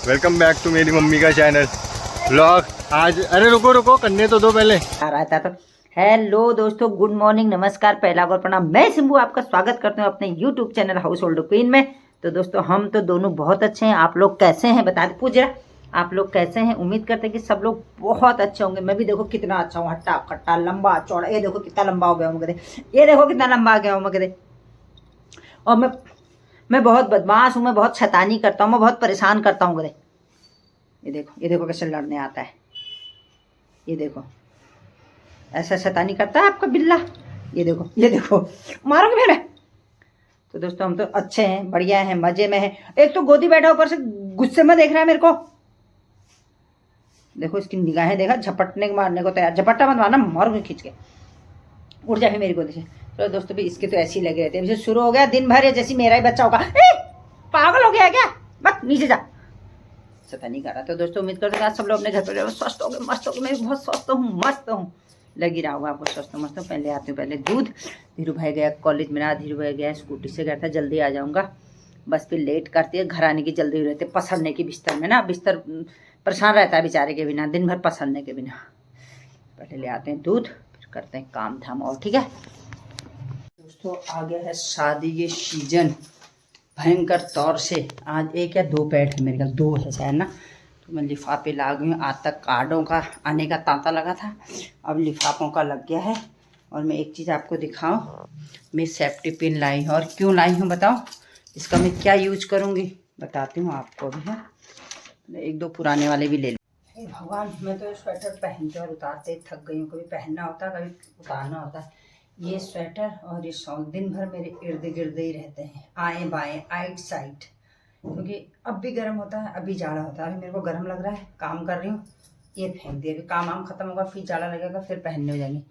Welcome back to मेरी mummy का channel vlog. आज अरे रुको रुको करने तो दो पहले। आ रहा था तो हेलो दोस्तों, गुड मॉर्निंग, नमस्कार, पहला और प्रणाम। मैं सिंबू आपका स्वागत करती हूँ अपने YouTube channel house hold queen में। तो दोस्तों हम तो दोनों बहुत अच्छे हैं। आप लोग कैसे हैं बता दे पूछ रहा, आप लोग कैसे हैं? उम्मीद करते हैं कि सब लोग बहुत अच्छे होंगे। मैं भी देखो कितना अच्छा हूँ, हट्टा खट्टा लंबा चौड़ा। ये देखो कितना लंबा हो गया हूँ मगरे, ये देखो कितना लंबा आ गया हूँ मगरे। और मैं बहुत बदमाश हूँ, मैं बहुत शैतानी करता हूँ, मैं बहुत परेशान करता हूँ मगरे। ये देखो कैसे लड़ने आता है। ये देखो ऐसा शैतानी करता है आपका बिल्ला। ये देखो मारोगे मेरे। तो दोस्तों हम तो अच्छे हैं, बढ़िया हैं, मजे में हैं। एक तो गोदी बैठा ऊपर से गुस्से में देख रहा है मेरे को। देखो इसकी निगाहें देखा, झपटने के मारने को तैयार। झपट्टा मत मारना, मारोगे खींच के। उड़ जाए मेरी गोदी से। तो दोस्तों भी इसके तो ऐसे ही लगे रहते हैं। अभी शुरू हो गया दिन भर, जैसे मेरा ही बच्चा होगा। पागल हो गया क्या? बस नीचे जा, शैतानी कर रहा। तो दोस्तों उम्मीद करते हैं आज सब लोग अपने घर पर स्वस्थ हो गए, मस्त हो गए। मैं भी बहुत स्वस्थ हूँ, मस्त हूँ, लगी रहा होगा आपको स्वस्थ मस्त। पहले आती हूँ पहले दूध। धीरू भाई गया कॉलेज में ना, धीरू भाई गया स्कूटी से गया था, जल्दी आ जाऊँगा। बस फिर लेट करती है, घर आने की जल्दी हो रहती है। पसरने की बिस्तर में ना, बिस्तर परेशान रहता है बेचारे के बिना, दिन भर पसरने के बिना। पहले ले आते हैं दूध, फिर करते हैं काम धाम और, ठीक है दोस्तों। आ गया है शादी के सीजन भयंकर तौर से। आज एक या दो पैड है मेरे ख्याल, दो है शायद ना। तो मैं लिफाफे ला गई हूँ। आज तक कार्डों का आने का तांता लगा था, अब लिफाफों का लग गया है। और मैं एक चीज़ आपको दिखाऊं, मैं सेफ्टी पिन लाई हूँ। और क्यों लाई हूँ बताओ, इसका मैं क्या यूज करूँगी बताती हूँ आपको भी है। एक दो पुराने वाले भी ले लूँ। हे भगवान, मैं तो स्वेटर पहनते और उतारते थक गई हूँ। कभी पहनना होता है, कभी उतारना होता है। ये स्वेटर और ये शॉल दिन भर मेरे इर्द गिर्द ही रहते हैं, आए बाएं आइट साइड। क्योंकि अब भी गर्म होता है, अभी जाड़ा होता है। अभी मेरे को गर्म लग रहा है, काम कर रही हूँ, ये फेंक दिया। अभी काम वाम खत्म होगा, फिर जाड़ा लगेगा, फिर पहनने हो जाएंगे।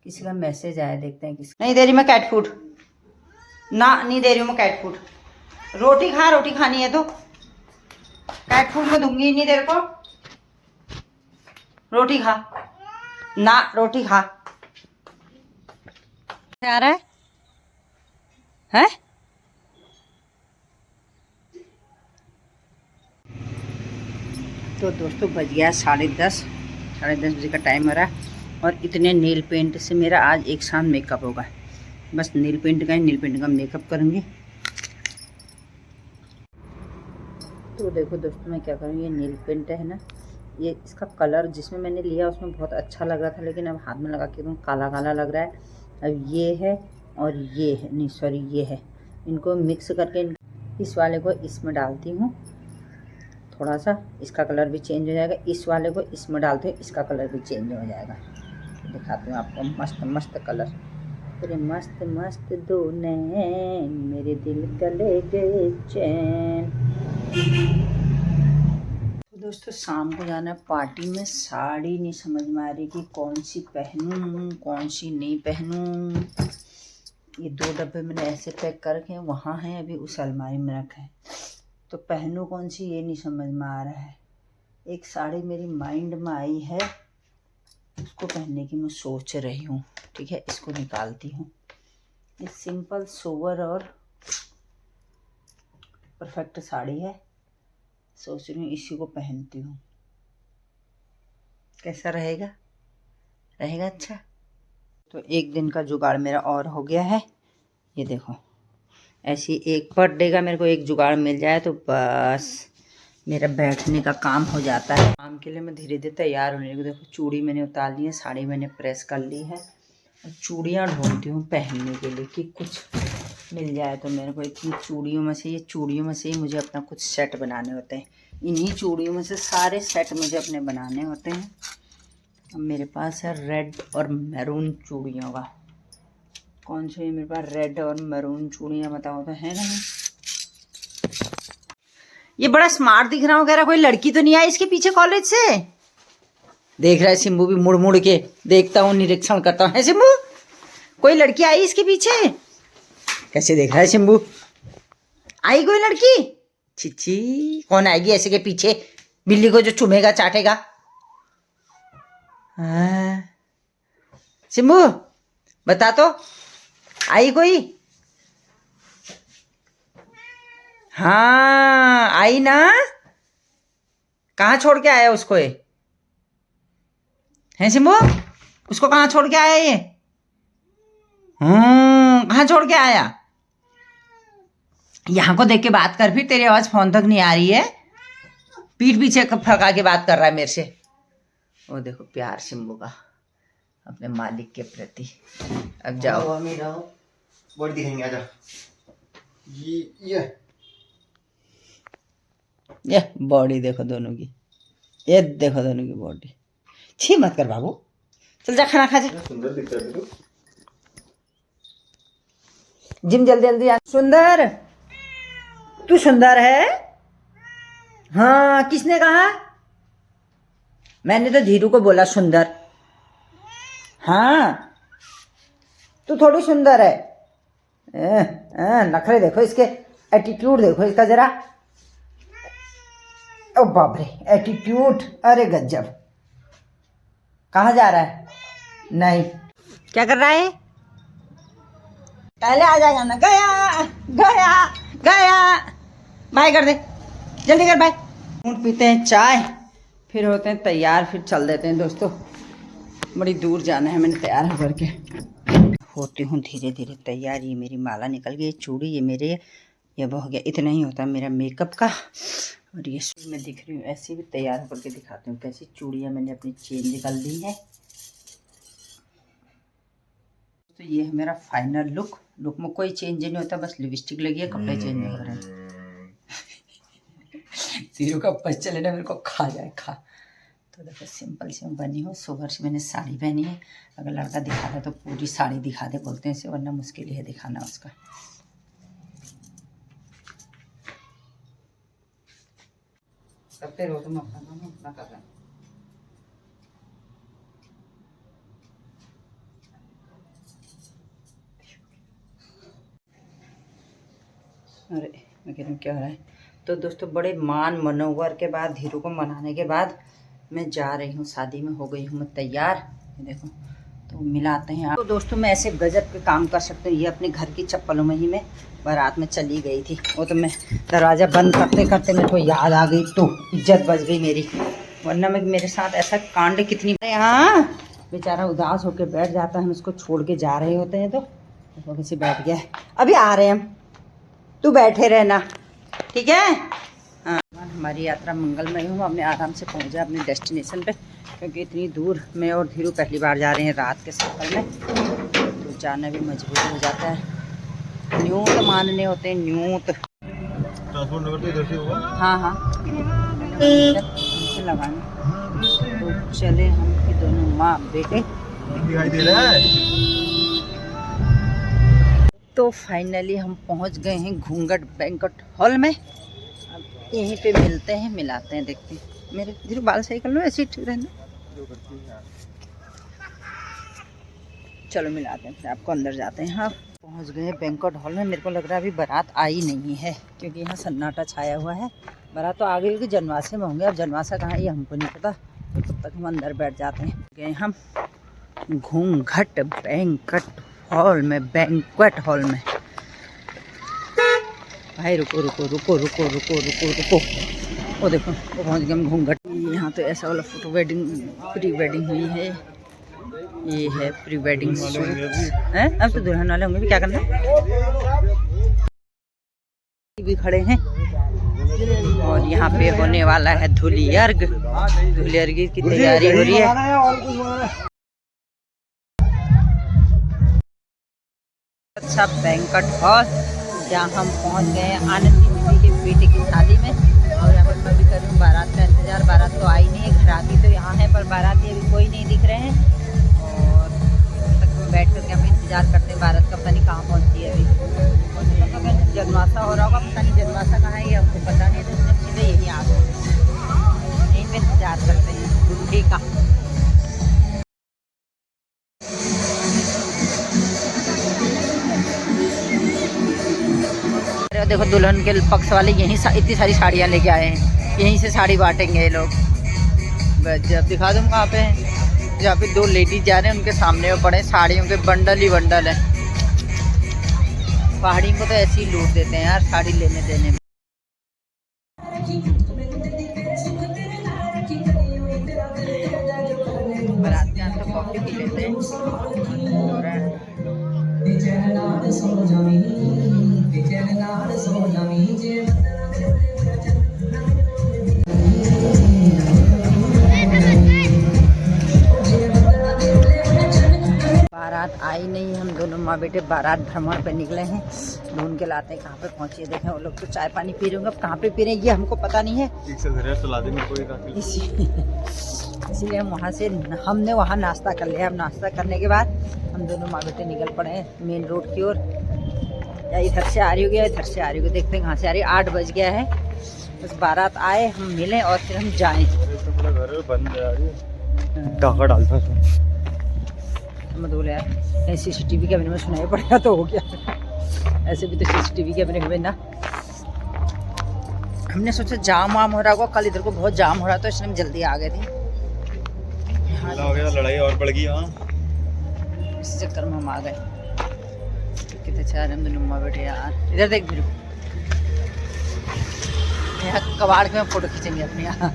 किसी का मैसेज आया, देखते हैं किसी। नहीं दे रही मैं कैट फूड, ना नहीं दे रही हूँ मैं कैट फूड। रोटी खा, रोटी खानी है तो कैट फूड में दूंगी नहीं तेरे को। रोटी खा ना, रोटी खा। आ रहा है? तो दोस्तों बज गया 10:30, 10:30 बजे का टाइम हो रहा है। और इतने नील पेंट से मेरा आज एक शाम मेकअप होगा। बस नील पेंट का मेकअप करूँगी। तो देखो दोस्तों मैं क्या करूँगी, ये नील पेंट है ना, ये इसका कलर जिसमें मैंने लिया उसमें बहुत अच्छा लग रहा था, लेकिन अब हाथ में लगा के एकदम काला काला लग रहा है। अब ये है और ये है, नहीं सॉरी ये है, इनको मिक्स करके इस वाले को इसमें डालती हूँ। थोड़ा सा इसका कलर भी चेंज हो जाएगा। इस वाले को इसमें डालते हैं, इसका कलर भी चेंज हो जाएगा। दिखाती हूँ आपको, मस्त मस्त कलर, अरे मस्त मस्त दो नैन मेरे दिल का ले गए चैन। तो दोस्तों शाम को जाना है पार्टी में। साड़ी नहीं समझ में आ रही कि कौन सी पहनूं कौन सी नहीं पहनूं। ये 2 डब्बे मैंने ऐसे पैक कर रखे हैं, वहाँ हैं अभी उस अलमारी में रखे हैं। तो पहनूं कौन सी ये नहीं समझ में आ रहा है। एक साड़ी मेरी माइंड में आई है, उसको पहनने की मैं सोच रही हूँ, ठीक है इसको निकालती हूँ। ये सिंपल सोवर और परफेक्ट साड़ी है, सोच रही हूँ इसी को पहनती हूँ। कैसा रहेगा? रहेगा अच्छा। तो एक दिन का जुगाड़ मेरा और हो गया है। ये देखो ऐसी एक बर्थडे का मेरे को एक जुगाड़ मिल जाए तो बस मेरा बैठने का काम हो जाता है। काम के लिए मैं धीरे धीरे तैयार होने लगी। देखो चूड़ी मैंने उतार ली है, साड़ी मैंने प्रेस कर ली है, और चूड़ियाँ ढूंढती हूँ पहनने के लिए कि कुछ मिल जाए तो मेरे को। इतनी चूड़ियों में से, ये चूड़ियों में से ही मुझे अपना कुछ सेट बनाने होते हैं। इन्हीं चूड़ियों में से सारे सेट मुझे अपने बनाने होते हैं। अब मेरे पास है रेड और मैरून चूड़ियों का। कौन सी मेरे पास रेड और मैरून चूड़ियाँ बताओ तो है नहीं। ये बड़ा स्मार्ट दिख रहा वगैरह, कोई लड़की तो नहीं आई इसके पीछे कॉलेज से? देख रहा है सिम्बू भी, मुड़ मुड़ के देखता हूँ, निरीक्षण करता हूँ। है सिम्बू, कोई लड़की आई इसके पीछे? कैसे देख रहा है सिम्बू? आई कोई लड़की? छिची, कौन आएगी ऐसे के पीछे? बिल्ली को जो चुमेगा चाटेगा। हाँ सिम्बू बता तो, आई कोई? हाँ आई ना, कहाँ छोड़ के आया उसको ये? है सिम्बू? उसको कहाँ छोड़ के आया ये? कहाँ छोड़ के आया? यहाँ को देख के बात कर, फिर तेरी आवाज फोन तक नहीं आ रही है। पीठ पीछे फका के बात कर रहा है मेरे से। वो देखो प्यार सिम्बू का अपने मालिक के प्रति। अब जाओ बॉडी दिखाएंगे, आजा। ये बॉडी देखो दोनों की, ये देखो दोनों की बॉडी। छी मत कर बाबू, चल जा खाना खा जा। सुंदर दिख रहा है तू। जिम जल्दी जल्दी आ। सुंदर, तू सुंदर है? हाँ, किसने कहा? मैंने तो धीरू को बोला सुंदर। हाँ, तू थोड़ी सुंदर है। नखरे देखो इसके, एटीट्यूड देखो इसका जरा। ओ बाप रे, एटीट्यूड, अरे गजब। कहाँ जा रहा है? नहीं, क्या कर रहा है? पहले आ जाएगा ना। गया गया गया, बाय कर दे, जल्दी कर बाय। पीते हैं चाय, फिर होते हैं तैयार, फिर चल देते हैं दोस्तों। बड़ी दूर जाना है, मैंने तैयार होकर के होती हूँ धीरे धीरे तैयार। ये मेरी माला निकल गई, चूड़ी ये मेरे, ये हो गया। इतना ही होता है मेरा मेकअप का। और ये मैं दिख रही हूँ ऐसे भी, तैयार होकर के दिखाती हूँ कैसी चूड़ियाँ मैंने अपनी चेन निकाल दी है। तो ये है मेरा फाइनल लुक। लुक में कोई चेंज नहीं होता, बस लिपस्टिक लगी है, कपड़े चेंज नहीं हो रहे हैं। तीरों का बच्चा लेना मेरे को खा जाए खा। तो देखो सिंपल सी बनी हो। सुबह से मैंने साड़ी पहनी है। अगर लड़का दिखा दे तो पूरी साड़ी दिखा दे बोलते हैं इसे, वरना मुश्किल है दिखाना उसका। करते रहो तुम अपना काम, अपना कर रहे हैं। अरे मैं कह रही हूँ क्या हो रहा है। तो दोस्तों बड़े मान मनोवर के बाद, धीरू को मनाने के बाद मैं जा रही हूँ शादी में। हो गई हूँ मैं तैयार, ये देखो। तो मिलाते हैं। तो दोस्तों मैं ऐसे गजब के काम कर सकते हूँ। ये अपने घर की चप्पलों में ही मैं बारात में चली गई थी। वो तो मैं दरवाज़ा बंद करते करते मेरे को याद आ गई, तो इज्जत बच गई मेरी। वरना मैं, मेरे साथ ऐसा कांड कितनी। हाँ, बेचारा उदास होकर बैठ जाता है, हम इसको छोड़ के जा रहे होते हैं। तो किसी बैठ गया है, अभी आ रहे हैं हम, तू बैठे रहना, ठीक है। हाँ, हमारी यात्रा मंगलमय हो, हमने आराम से पहुंच जाए अपने डेस्टिनेशन पे। क्योंकि इतनी दूर मैं और धीरू पहली बार जा रहे हैं रात के सफर में, तो जाना भी मजबूर हो जाता है। न्यूत मानने होते हैं, न्यूत। हाँ हाँ, हमसे लगाना। तो चले हम कि दोनों माँ बेटे दिखाई दे रहा है। तो फाइनली हम पहुंच गए हैं घूंघट बैंक्वेट हॉल में। अब यहीं पे मिलते हैं, मिलाते हैं, देखते हैं। मेरे धीरे बाल सही कर लो, ऐसे ही ठीक रहना। चलो मिलाते हैं, फिर आपको अंदर जाते हैं। हाँ, पहुंच गए हैं बैंक्वेट हॉल में। मेरे को लग रहा है अभी बारात आई नहीं है, क्योंकि यहाँ सन्नाटा छाया हुआ है। बारात तो आ गई होगी, जनवासे में होंगे। अब जनवासा कहाँ है ये हमको नहीं पता, तो तब तक हम अंदर बैठ जाते हैं। गए हम घूंघट बैंक्वेट हॉल में, बैंक्वेट हॉल में। भाई रुको रुको रुको रुको रुको रुको रुको, वो देखो वो पहुंच गए हम घूंघट। यहाँ तो ऐसा वाला फोटो वेडिंग, प्री वेडिंग हुई है। ये है प्री वेडिंग शूट है। अब तो दुल्हन वाले होंगे भी, क्या करना भी खड़े हैं। और यहाँ पे होने वाला है धुलियर्ग। धुलियर्ग की तैयारी हो रही है। अच्छा बैंक्वेट हॉल, जहाँ हम पहुँच गए हैं आनंद दीदी के बेटे की शादी में। और यहाँ पर मैं भी कर रही हूँ बारात का इंतज़ार। बारात तो आई नहीं है, घराती तो यहाँ है, पर बाराती अभी कोई नहीं दिख रहे हैं। और तब तक हम बैठ करके हम इंतज़ार करते हैं बारात का। पता नहीं कहाँ पहुँची है अभी। और अगर जनवासा हो रहा होगा, पता नहीं जनवासा कहाँ है ये हमको पता नहीं है। तो इसने सीधे यहीं आ गए, यहीं पर इंतज़ार करते हैं दूल्हे का। देखो दुल्हन के पक्ष वाले यहीं इतनी सारी साड़ियाँ लेके आए हैं, यहीं से साड़ी बांटेंगे ये लोग। जब दिखा दूँ कहाँ पे हैं। जहाँ पे दो लेडीज जा रहे हैं, उनके सामने वो पड़े साड़ियों के बंडल ही बंडल है। पहाड़ी को तो ऐसे ही लूट देते हैं यार साड़ी लेने देने में। बारात आई नहीं, हम दोनों माँ बेटे बारात भ्रमण पे निकले हैं, ढूंढ के लाते हैं कहाँ पे पहुँचे। देखें वो लोग तो चाय पानी पी रहे होंगे, अब कहाँ पे पी रहे हैं ये हमको पता नहीं है, इसीलिए हम वहाँ से हमने वहाँ नाश्ता कर लिया। अब नाश्ता करने के बाद हम दोनों माँ बेटे निकल पड़े हैं मेन रोड की ओर। या इधर से आ रही होगी या इधर से आ रही होगी, देखते हैं कहाँ से आ रही है। 8 बज गया है, बस बारात आए हम मिलें और फिर हम जाएँ। मत बोले यार, कहीं CCTV कैमरे में सुनाई पड़ेगा तो हो गया। ऐसे भी तो CCTV कैमरे हुए ना। हमने सोचा जाम वाम हो रहा होगा, कल इधर को बहुत जाम हो रहा था, इसलिए हम जल्दी आ गए थे। हो गया, लड़ाई और बढ़ गई। हाँ, इस चक्कर में हम आ गए। कितने चार हम दोनों माँ बेटे यार। इधर देख मेरे को, यहाँ कबाड़ के में फोटो खींचेंगे अपने यहाँ।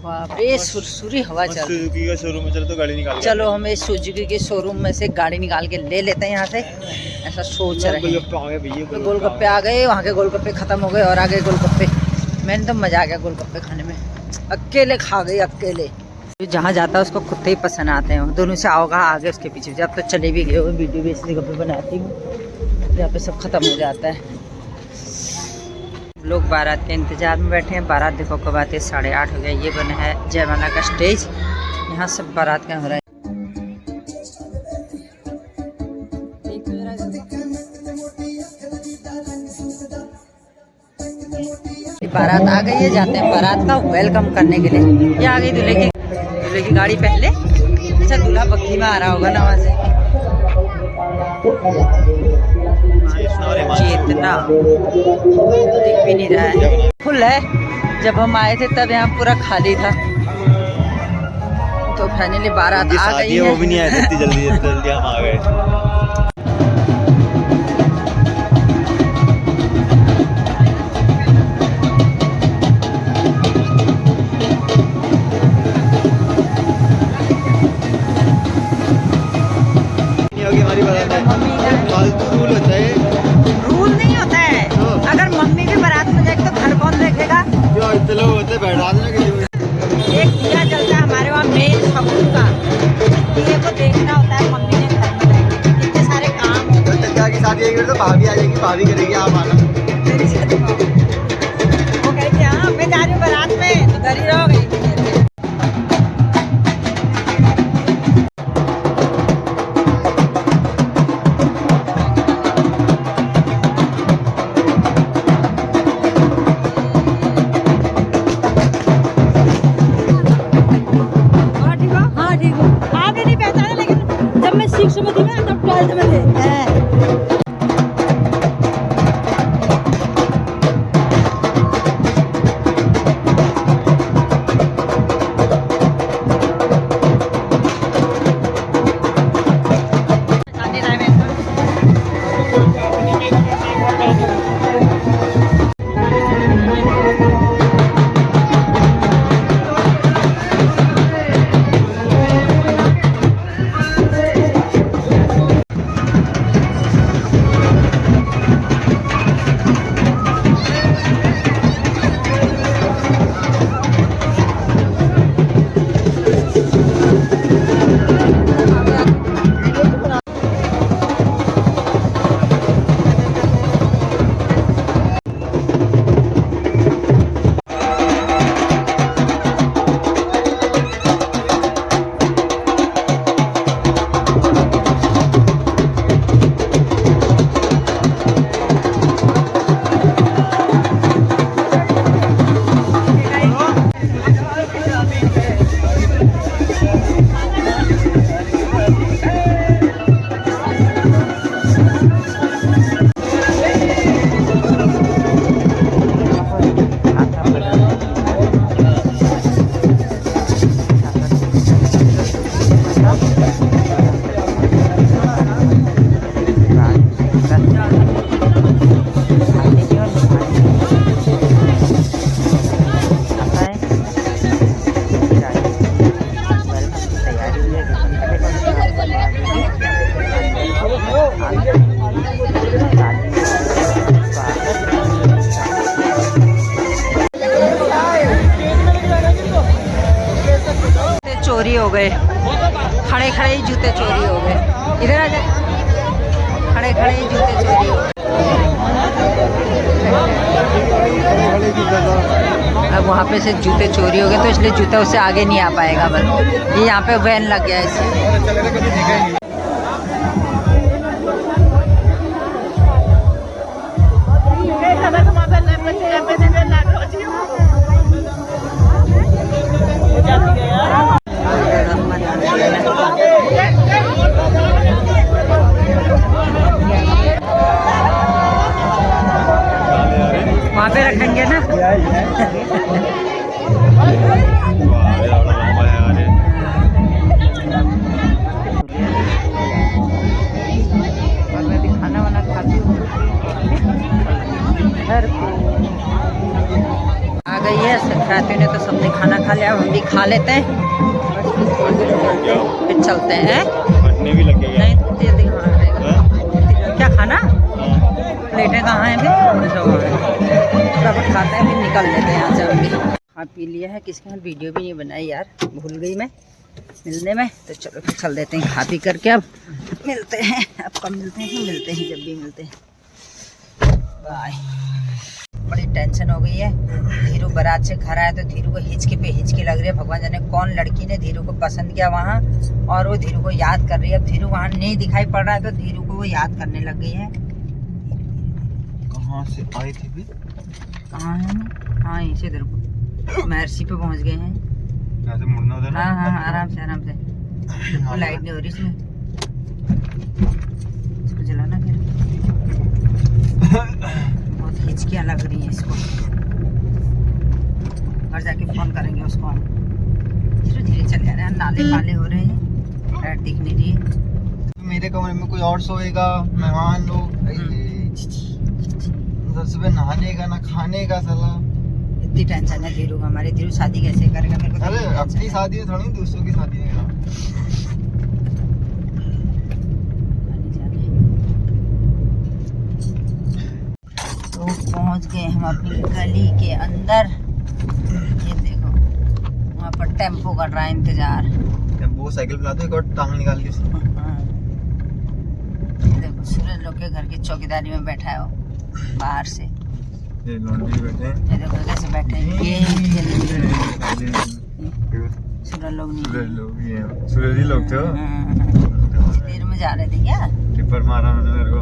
बाप रे, सुरसुरी हवा चल रही है। सुजुकी का शोरूम में चलो तो गाड़ी निकाल, चलो हम इस सुजुकी के शोरूम में से गाड़ी निकाल के ले लेते हैं यहाँ से, ऐसा सोच रहे हैं। तो गोलगप्पे आ गए, वहाँ के गोलगप्पे खत्म हो गए और आ गए गोलगप्पे। मैंने तो मजा आ गया गोलगप्पे खाने में, अकेले खा गई अकेले। जहाँ जाता है उसको कुत्ते ही पसंद आते हैं, दोनों से आओगा आगे उसके पीछे। जब तो चले भी गए, वीडियो भी इसी जगह पे बनाती हूँ जहाँ पे सब खत्म हो जाता है। लोग बारात के इंतजार में बैठे हैं। बारात देखो कब आते, 8:30 हो गया। ये बना है जयमाला का स्टेज, यहाँ सब बारात का हो रहा है। बारात आ गई है, जाते हैं बारात का वेलकम करने के लिए। ये आ गई दूल्हे की गाड़ी पहले। अच्छा, दूल्हा बग्घी में आ रहा होगा ना वहाँ से। चेतना दिख भी नहीं रहा है, फुल है। जब हम आए थे तब यहाँ पूरा खाली था। तो फाइनली बारात आ गई है। वो भी नहीं आए थे जल्दी जल्दी हम आ गए। फालतू रूल होता है, रूल नहीं होता है। अगर मम्मी भी बारात में जाएगी तो घर कौन देखेगा? जो इतने लोग होते बैठा देना किसी। एक दिया जलता है हमारे वहाँ मेन शगुन का, दिए को देखना होता है। मम्मी ने घर में जाएगी, कितने सारे काम होते हैं। तो की शादी आएगी तो भाभी आ जाएगी, भाभी करेगी, आप आना। मेरी शादी वो कहती है हाँ मैं जा रही हूँ बारात में, तो घर ही रहोगे। गए, खड़े खड़े ही जूते चोरी हो गए। इधर आ जाए, खड़े खड़े ही जूते चोरी हो गए। अब वहाँ पे से जूते चोरी हो गए तो इसलिए जूता उससे आगे नहीं आ पाएगा। बस ये यहाँ पे वैन लग गया है इससे। वहाँ पे रखेंगे ना। मैं भी खाना वाना खाती हूँ। घर को आ गई है खाते ने तो सबने खाना खा लिया, हम भी खा लेते हैं फिर चलते हैं। फटने भी लग गए नहीं तो जल्दी खाना रहेगा। क्या खाना? प्लेटें कहाँ हैं? फटाफट खाते हैं फिर निकल लेते हैं यहाँ से। हम भी खा पी लिया है। किसके साथ वीडियो भी नहीं बनाई यार, भूल गई मैं मिलने में। तो चलो फिर चल देते हैं खा पी करके। अब मिलते हैं, अब कब मिलते हैं? मिलते हैं जब भी मिलते हैं। बाय। बड़ी टेंशन हो गई है। धीरू बारात से घर आया तो धीरू को हिचकी पे हिचकी लग रही है। भगवान जाने कौन लड़की ने धीरू को पसंद किया वहाँ, और वो धीरू को याद कर रही है। अब धीरू वहाँ नहीं दिखाई पड़ रहा है तो धीरू को वो याद करने लग गई है। कहाँ से आई थी भी? कहाँ है? हाँ यहीं से इधर को महर्षि पे पहुँच गए हैं। यहाँ से मुड़ना उधर। हाँ हाँ आराम से आराम से। लाइट नहीं हो रही इसमें, इसको जलाना फिर। बहुत हिचकियाँ लग रही हैं इसको। घर जाके फोन करेंगे उसको हम। धीरे धीरे चल जा रहे हैं, नाले पाले हो रहे हैं, लाइट दिख नहीं रही है। मेरे कमरे में कोई और सोएगा, मेहमान लोग। सुबह नहाने का ना खाने का साला। इतनी टेंशन है धीरू को। हमारे धीरू शादी कैसे करेगा मेरे को? अरे अपनी शादी है थोड़ी, दूसरों की शादी है। तो पहुंच गए हम अपनी गली के अंदर। ये देखो वहाँ पर टेम्पो कर रहा है इंतजार। वो साइकिल पे ला दो, एक और टांग निकाल के। देखो सूरज लोग के घर की चौकीदारी में बैठा है वो बाहर से। ये लॉन्ड्री बैठे हैं। ये देखो कैसे बैठे हैं। ये सूरज लोग नहीं, सूरज ही लोग थे। देर में जा रहे थे क्या? टिप्पर मारा मैंने मेरे को।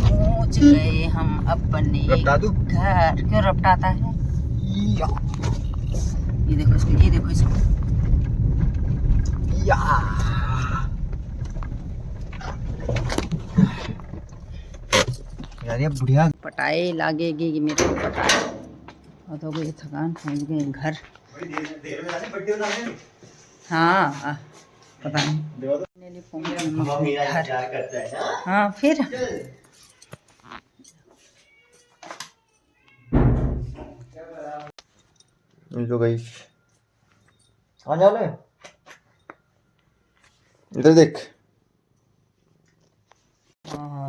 पहुंच गए हम अपने रपटा दूं? घर। क्यों रपटाता है? ये देखो इसको, ये देखो इसको। यार ये बुढ़िया पटाई लागेगी कि मेरे को पटाई। और तो कोई थकान, पहुंच गए घर। हाँ पता नहीं पहुंच गए घर। हाँ फिर जो गई आ जा ले इधर देख। हाँ